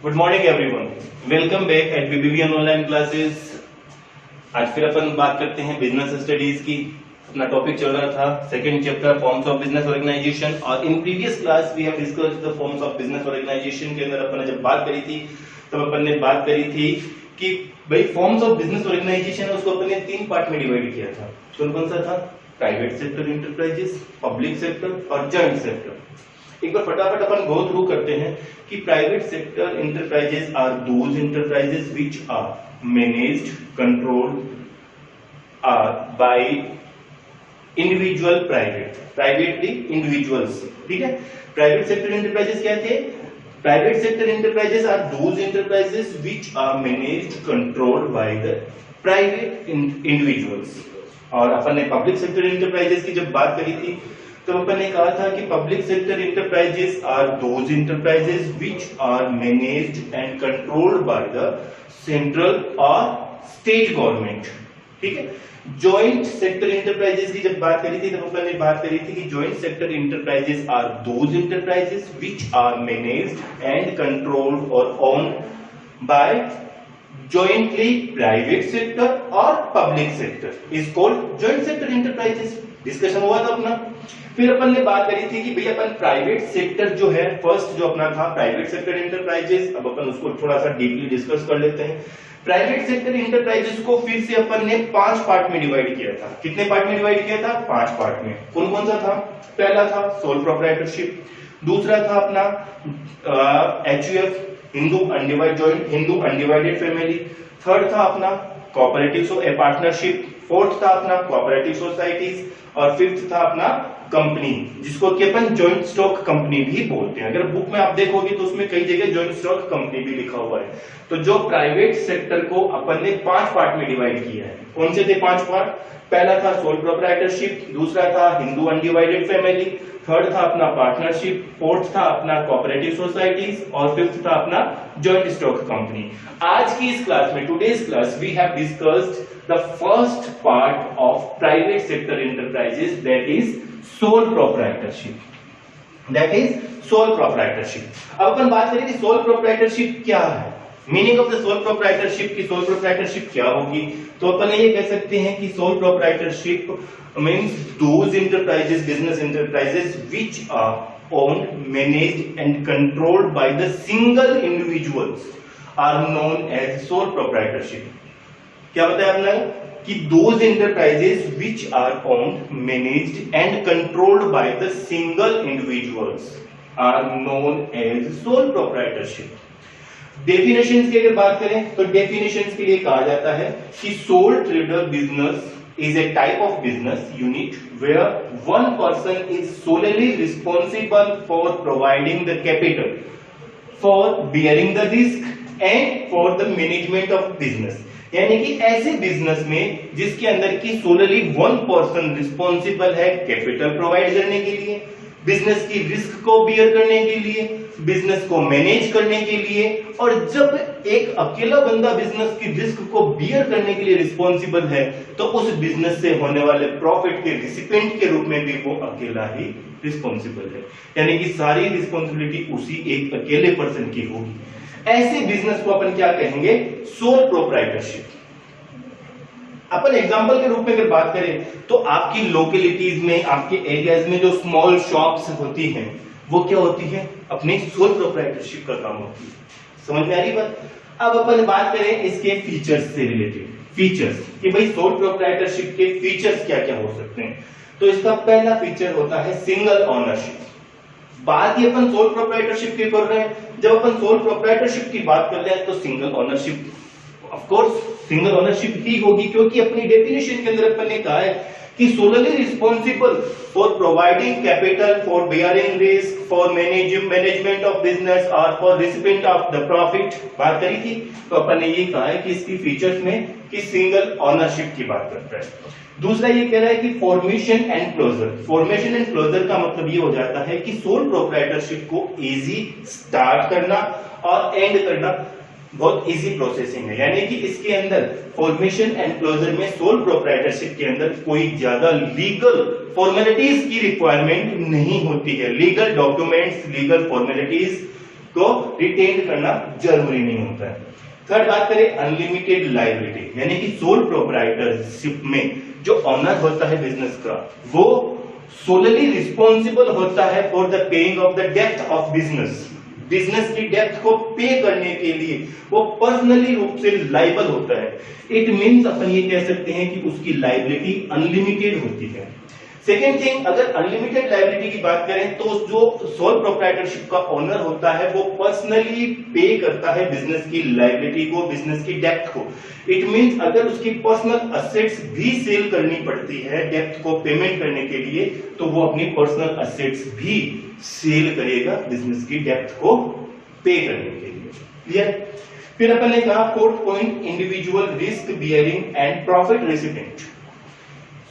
Good morning everyone, welcome back at B B V N online classes. आज फिर अपन बात करते हैं बिजनेस स्टडीज की। अपना टॉपिक चल रहा था second chapter forms of business organization, और in previous class we have discussed the forms of business organization के अंदर अपन ने जब बात करी थी तब अपन ने बात करी थी कि भाई फॉर्म्स ऑफ बिजनेस ऑर्गेनाइजेशन है उसको अपन ने तीन पार्ट में डिवाइड किया था। कौन कौन सा था? Private sector enterprises, public sector और जॉइंट सेक्टर। एक बार फटाफट अपन गो थ्रू करते हैं कि private sector enterprises are those enterprises which are managed, controlled or by individual privately individuals. ठीक है, प्राइवेट सेक्टर इंटरप्राइजेस क्या थे? Private sector enterprises are those enterprises which are managed, controlled by the private individuals. और अपन ने public sector enterprises की जब बात करी थी तो अपन ने कहा था कि public sector enterprises are those enterprises which are managed and controlled by the central और स्टेट गवर्नमेंट। ठीक है, जॉइंट सेक्टर इंटरप्राइजेस की जब बात करी थी तब अपन ने बात करी थी कि joint sector enterprises are those enterprises which are managed and controlled और owned by jointly private sector और public sector is called joint sector enterprises। Discussion हुआ था अपना। फिर अपन ने बात करी थी कि भैया अपन प्राइवेट सेक्टर जो है फर्स्ट जो अपना था प्राइवेट सेक्टर इंटरप्राइजेस, अब अपन उसको थोड़ा सा डीपली डिस्कस कर लेते हैं। प्राइवेट सेक्टर इंटरप्राइजेस को फिर से अपन ने 5 पार्ट में डिवाइड किया था। कितने पार्ट में डिवाइड किया था? 5 पार्ट में। कौन कौन सा था? पहला था सोल प्रोप्राइटरशिप, दूसरा था अपना HUF Hindu undivided family, third था अपना कोऑपरेटिव पार्टनरशिप, फोर्थ था अपना कोऑपरेटिव सोसाइटीज और फिफ्थ था अपना कंपनी, जिसको कि अपन जॉइंट स्टॉक कंपनी भी बोलते हैं। अगर बुक में आप देखोगे तो उसमें कई जगह जॉइंट स्टॉक कंपनी भी लिखा हुआ है। तो जो प्राइवेट सेक्टर को अपन ने 5 पार्ट में डिवाइड किया है। कौन से थे 5 पार्ट? पहला था सोल प्रोप्राइटरशिप, दूसरा था हिंदू अनडिवाइडेड फैमिली, थर्ड था अपना पार्टनरशिप, फोर्थ था अपना कोऑपरेटिव सोसाइटीज और फिफ्थ था अपना जॉइंट स्टॉक कंपनी। आज की इस क्लास में, today's class, we have discussed the first part of private sector enterprises, that is sole proprietorship. That is sole proprietorship. अब अपन बात करें कि सोल प्रोप्राइटरशिप क्या है, meaning of the sole proprietorship की सोल प्रोप्राइटरशिप क्या होगी। तो अपन ये कह सकते हैं कि sole proprietorship means those enterprises, business enterprises which are owned, managed and controlled by the single individuals are known as sole proprietorship। क्या बताया आपने कि those enterprises which are owned, managed and controlled by the single individuals are known as sole proprietorship। Definitions की अगर बात करें तो definitions के लिए कहा जाता है कि sole trader business is a type of business unit where one person is solely responsible for providing the capital, for bearing the risk and for the management of business। यानी कि ऐसे बिजनेस में जिसके अंदर की solely one person responsible है capital provide करने के लिए, बिजनेस की रिस्क को बियर करने के लिए, बिजनेस को मैनेज करने के लिए, और जब एक अकेला बंदा बिजनेस की रिस्क को बियर करने के लिए रिस्पॉन्सिबल है तो उस बिजनेस से होने वाले प्रॉफिट के रिसिपेंट के रूप में भी वो अकेला ही रिस्पॉन्सिबल है। यानी कि सारी रिस्पॉन्सिबिलिटी उसी एक अकेले पर्सन की होगी। ऐसे बिजनेस को अपन क्या कहेंगे? Sole proprietorship. अपन एग्जांपल के रूप में अगर बात करें तो आपकी लोकेलिटीज में, आपके एरियाज में जो स्मॉल शॉप्स होती हैं वो क्या होती है? अपने सोल प्रोप्राइटरशिप का काम होती है। समझ में आ रही बात? अब अपन बात करें इसके फीचर्स से रिलेटेड, फीचर्स कि भाई सोल प्रोप्राइटरशिप के फीचर्स क्या क्या हो सकते हैं। तो इसका पहला फीचर होता है सिंगल ओनरशिप। बात ही अपन सोल प्रोप्राइटरशिप की कर रहे हैं। जब अपन सोल प्रोप्राइटरशिप की बात कर रहे हैं तो single ownership of course single ownership ही होगी, क्योंकि अपनी डेफिनेशन के अंदर अपन ने कहा है कि solely responsible for providing capital, for bearing risk, for management of business और for recipient of the profit बात करी थी। तो अपन ने ये कहा है कि इसकी फीचर्स में कि सिंगल ओनरशिप की बात करता है। दूसरा ये कह रहा है कि formation and closure. Formation and closure का मतलब ये हो जाता है कि सोल प्रोप्राइटरशिप को इजी स्टार्ट करना और एंड करना बहुत इजी प्रोसेसिंग है। यानी कि इसके अंदर फॉर्मेशन एंड क्लोजर में सोल प्रोप्राइटरशिप के अंदर कोई ज्यादा लीगल फॉर्मेलिटीज की रिक्वायरमेंट नहीं होती है। लीगल डॉक्यूमेंट्स, लीगल फॉर्मेलिटीज को रिटेन करना जरूरी नहीं होता है। थर्ड बात करें अनलिमिटेड लायबिलिटी, यानी कि सोल प्रोप्राइटरशिप में जो ऑनर होता है बिजनेस का वो सोलली रिस्पॉन्सिबल होता है for the paying off the depth of business. Business की डेप्थ को पे करने के लिए वो पर्सनली रूप से लाइबल होता है। इट मींस अपन ये कह सकते हैं कि उसकी लाइबिलिटी अनलिमिटेड होती है। सेकेंड थिंग, अगर अनलिमिटेड लायबिलिटी की बात करें तो जो सोल प्रोप्राइटरशिप का ओनर होता है वो पर्सनली पे करता है बिजनेस की लायबिलिटी को, बिजनेस की डेप्थ को। इट मींस अगर उसकी पर्सनल असेट्स भी सेल करनी पड़ती है डेप्थ को पेमेंट करने के लिए तो वो अपनी पर्सनल असेट्स भी सेल करेगा बिजनेस की डेप्थ को पे करने के लिए। क्लियर? फिर अपन ने कहा fourth point, individual risk bearing and profit recipient.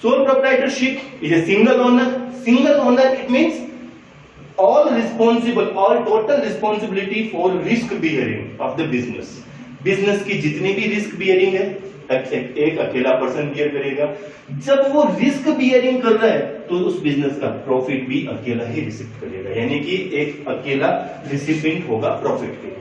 Sole proprietorship is a single owner. Single owner, it means all responsible, all total responsibility for risk bearing of the business. Business की जितनी भी risk bearing है एक अकेला person beer करेगा। जब वो risk bearing कर रहा है तो उस बिजनेस का प्रॉफिट भी अकेला ही रिसीव करेगा, यानी कि एक अकेला रिसिपिएंट होगा प्रॉफिट के।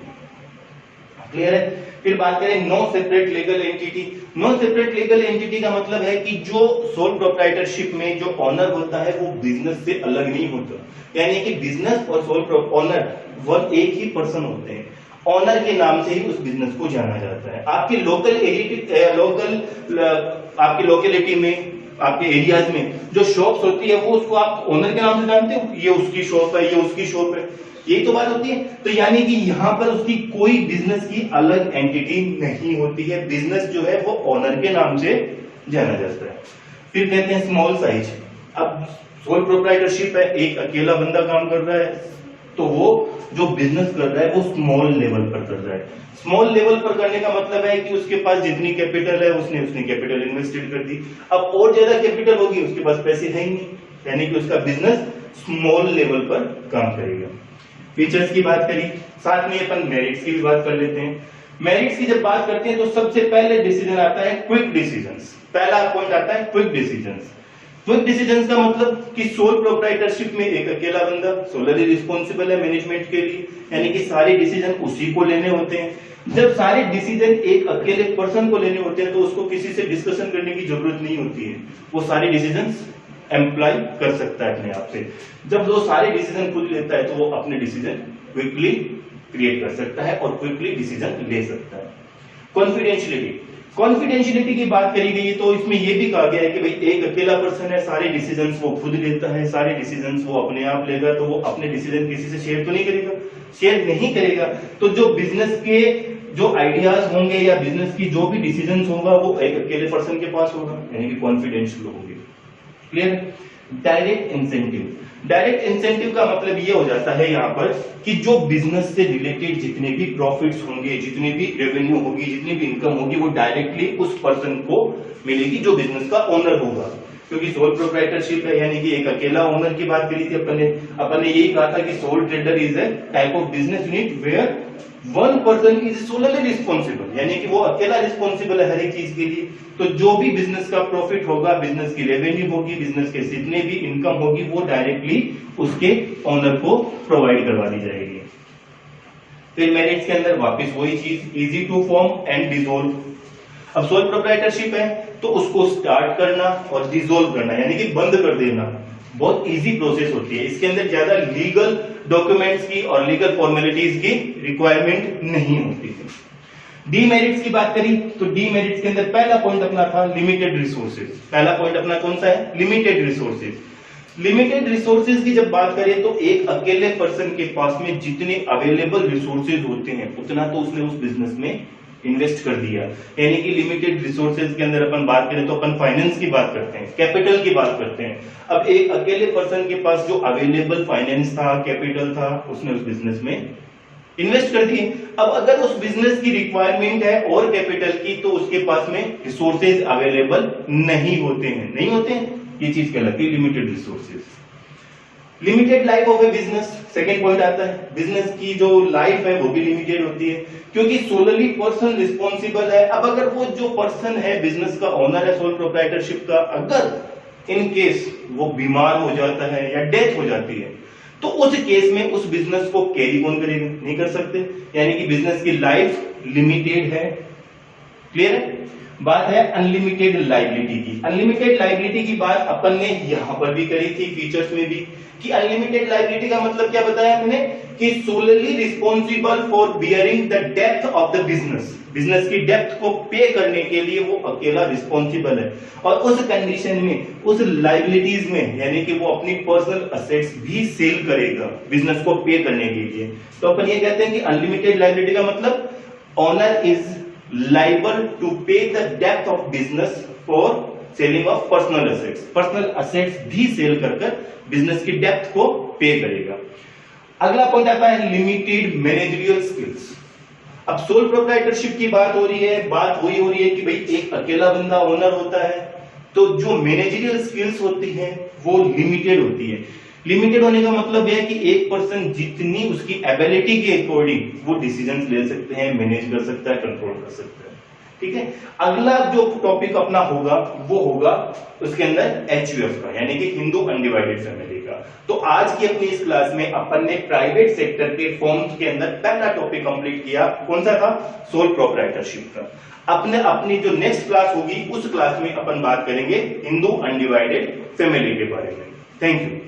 क्लियर है? फिर बात करें no separate legal entity. No separate legal entity का मतलब है कि जो सोल प्रोप्राइटरशिप में जो ऑनर होता है वो बिजनेस से अलग नहीं होता, यानी कि बिजनेस और सोल ऑनर वन एक ही पर्सन होते हैं। ऑनर के नाम से ही उस बिजनेस को जाना जाता है। आपके आपकी लोकेलिटी में, आपके एरियाज में जो शॉप्स होती है वो उसको आप ओनर के नाम से जानते हो, ये उसकी शॉप है, ये उसकी शॉप है, यही तो बात होती है। तो यानी कि यहाँ पर उसकी कोई बिजनेस की अलग एंटिटी नहीं होती है, बिजनेस जो है वो ओनर के नाम से जाना जाता है। फिर कहते हैं स्मॉल साइज। अब सोल प्रोप्राइटरशिप है, एक अकेला बंदा काम कर रहा है तो वो जो बिजनेस कर रहा है वो स्मॉल लेवल पर कर रहा है। स्मॉल लेवल पर करने का मतलब है कि उसके पास जितनी कैपिटल है उसने उतनी कैपिटल इन्वेस्टेड कर दी। अब और ज्यादा कैपिटल होगी, उसके पास पैसे है ही नहीं, यानी कि उसका बिजनेस स्मॉल लेवल पर काम करेगा। फीचर्स की बात करी, साथ में अपन मेरिट्स की भी बात कर लेते हैं। मेरिट्स की जब बात करते हैं तो सबसे पहले डिसीजन आता है क्विक डिसीजंस। पहला पॉइंट आता है क्विक डिसीजंस। क्विक डिसीजंस का मतलब कि सोल प्रोप्राइटरशिप में एक अकेला बंदा सोलली रिस्पॉन्सिबल है मैनेजमेंट के लिए, यानी कि सारे डिसीजन उसी को लेने होते हैं। जब सारे डिसीजन एक अकेले पर्सन को लेने होते हैं तो उसको किसी से डिस्कशन करने की जरूरत नहीं होती है, वो सारे डिसीजन एम्प्लॉय कर सकता है अपने आप से। जब वो सारे डिसीजन खुद लेता है तो वो अपने डिसीजन क्विकली क्रिएट कर सकता है और क्विकली डिसीजन ले सकता है। कॉन्फिडेंशियलिटी, कॉन्फिडेंशियलिटी की बात करी गई है तो इसमें यह भी कहा गया है कि भाई एक अकेला पर्सन है, सारे डिसीजंस वो खुद लेता है, सारे डिसीजंस वो अपने आप लेगा, तो वो अपने डिसीजन किसी से शेयर तो नहीं करेगा। शेयर नहीं करेगा तो जो बिजनेस के जो आइडियाज होंगे या बिजनेस की जो भी डिसीजंस होगा वो एक अकेले पर्सन के पास होगा, यानी कि कॉन्फिडेंशियल होंगे। Clear? Direct incentive. Direct incentive का मतलब ये हो जाता है यहाँ पर कि जो बिजनेस से रिलेटेड जितने भी प्रॉफिट्स होंगे, जितनी भी रेवेन्यू होगी, जितनी भी इनकम होगी वो डायरेक्टली उस पर्सन को मिलेगी जो बिजनेस का ओनर होगा। क्योंकि सोल प्रोप्राइटरशिप है, यानी कि एक अकेला ओनर की बात करी थी अपन ने यही कहा था कि sole trader is a type of business unit where one person is solely responsible, यानी कि वो अकेला रिस्पॉन्सिबल है हर एक चीज के लिए। तो जो भी बिजनेस का प्रॉफिट होगा, बिजनेस की रेवेन्यू होगी, बिजनेस के जितने भी इनकम होगी वो डायरेक्टली उसके ओनर को प्रोवाइड करवा दी जाएगी। फिर मेरिट्स के अंदर वापस वही चीज, easy to form and dissolve. अब सोल प्रोप्राइटरशिप है तो उसको स्टार्ट करना और डिसॉल्व करना, यानी कि बंद कर देना, बहुत इजी प्रोसेस होती है। इसके अंदर ज्यादा लीगल डॉक्यूमेंट्स की और लीगल फॉर्मेलिटीज की रिक्वायरमेंट नहीं होती है। डीमेरिट्स की बात करी तो डीमेरिट्स के अंदर पहला पॉइंट अपना था लिमिटेड रिसोर्सेज। पहला पॉइंट अपना कौन सा है? Limited resources. लिमिटेड रिसोर्सेज की जब बात करें तो एक अकेले पर्सन के पास में जितने अवेलेबल रिसोर्सेज होते हैं उतना तो उसने उस बिजनेस में इन्वेस्ट कर दिया, यानी कि लिमिटेड रिसोर्सेज के अंदर अपन बात करें तो अपन फाइनेंस की बात करते हैं, कैपिटल की बात करते हैं। अब एक अकेले पर्सन के पास जो अवेलेबल फाइनेंस था, कैपिटल था, उसने उस बिजनेस में इन्वेस्ट कर दिए। अब अगर उस बिजनेस की रिक्वायरमेंट है और कैपिटल की तो उसके पास में रिसोर्सेज अवेलेबल नहीं होते हैं, ये चीज कहलाती है limited resources. Limited life of A business, second point आता है। बिजनेस की जो लाइफ है वो भी लिमिटेड होती है क्योंकि सोलली पर्सन रिस्पॉन्सिबल है। अब अगर वो जो पर्सन है बिजनेस का ओनर है सोल प्रोप्राइटरशिप का, अगर इन केस वो बीमार हो जाता है या डेथ हो जाती है तो उस केस में उस बिजनेस को कैरी कौन करेगा? नहीं कर सकते, यानी कि बिजनेस की लाइफ लिमिटेड है। क्लियर है? बात है अनलिमिटेड लाइबिलिटी की। अनलिमिटेड लाइबिलिटी की बात अपन ने यहां पर भी करी थी फीचर्स में भी, कि अनलिमिटेड लाइबिलिटी का मतलब क्या बताया हमने, कि solely responsible for bearing the depth of the business, business की डेप्थ को पे करने के लिए वो अकेला रिस्पॉन्सिबल है। और उस कंडीशन में, उस लाइबिलिटीज में, यानी कि वो अपनी पर्सनल असेट्स भी सेल करेगा बिजनेस को पे करने के लिए। तो अपन ये कहते हैं कि अनलिमिटेड लाइबिलिटी का मतलब owner is liable to pay the debt of business for selling of personal assets, personal assets भी सेल कर बिजनेस की डेप्थ को पे करेगा। अगला पॉइंट आता है लिमिटेड मैनेजरियल स्किल्स। अब सोल प्रोप्राइटरशिप की बात हो रही है, बात वही हो रही है कि भाई एक अकेला बंदा ओनर होता है, तो जो मैनेजरियल स्किल्स होती है वो लिमिटेड होती है। लिमिटेड होने का मतलब है कि एक पर्सन जितनी उसकी एबिलिटी के अकॉर्डिंग वो डिसीजंस ले सकते हैं, मैनेज कर सकता है, कंट्रोल कर सकता है। ठीक है, अगला जो टॉपिक अपना होगा वो होगा उसके अंदर HUF का, यानी कि हिंदू अनडिवाइडेड फैमिली का। तो आज की अपनी इस क्लास में अपन ने प्राइवेट सेक्टर के फॉर्म्स के अंदर पहला टॉपिक कंप्लीट किया। कौन सा था? सोल प्रोप्राइटरशिप का। अपनी जो नेक्स्ट क्लास होगी उस क्लास में अपन बात करेंगे हिंदू अनडिवाइडेड फैमिली के बारे में। Thank you.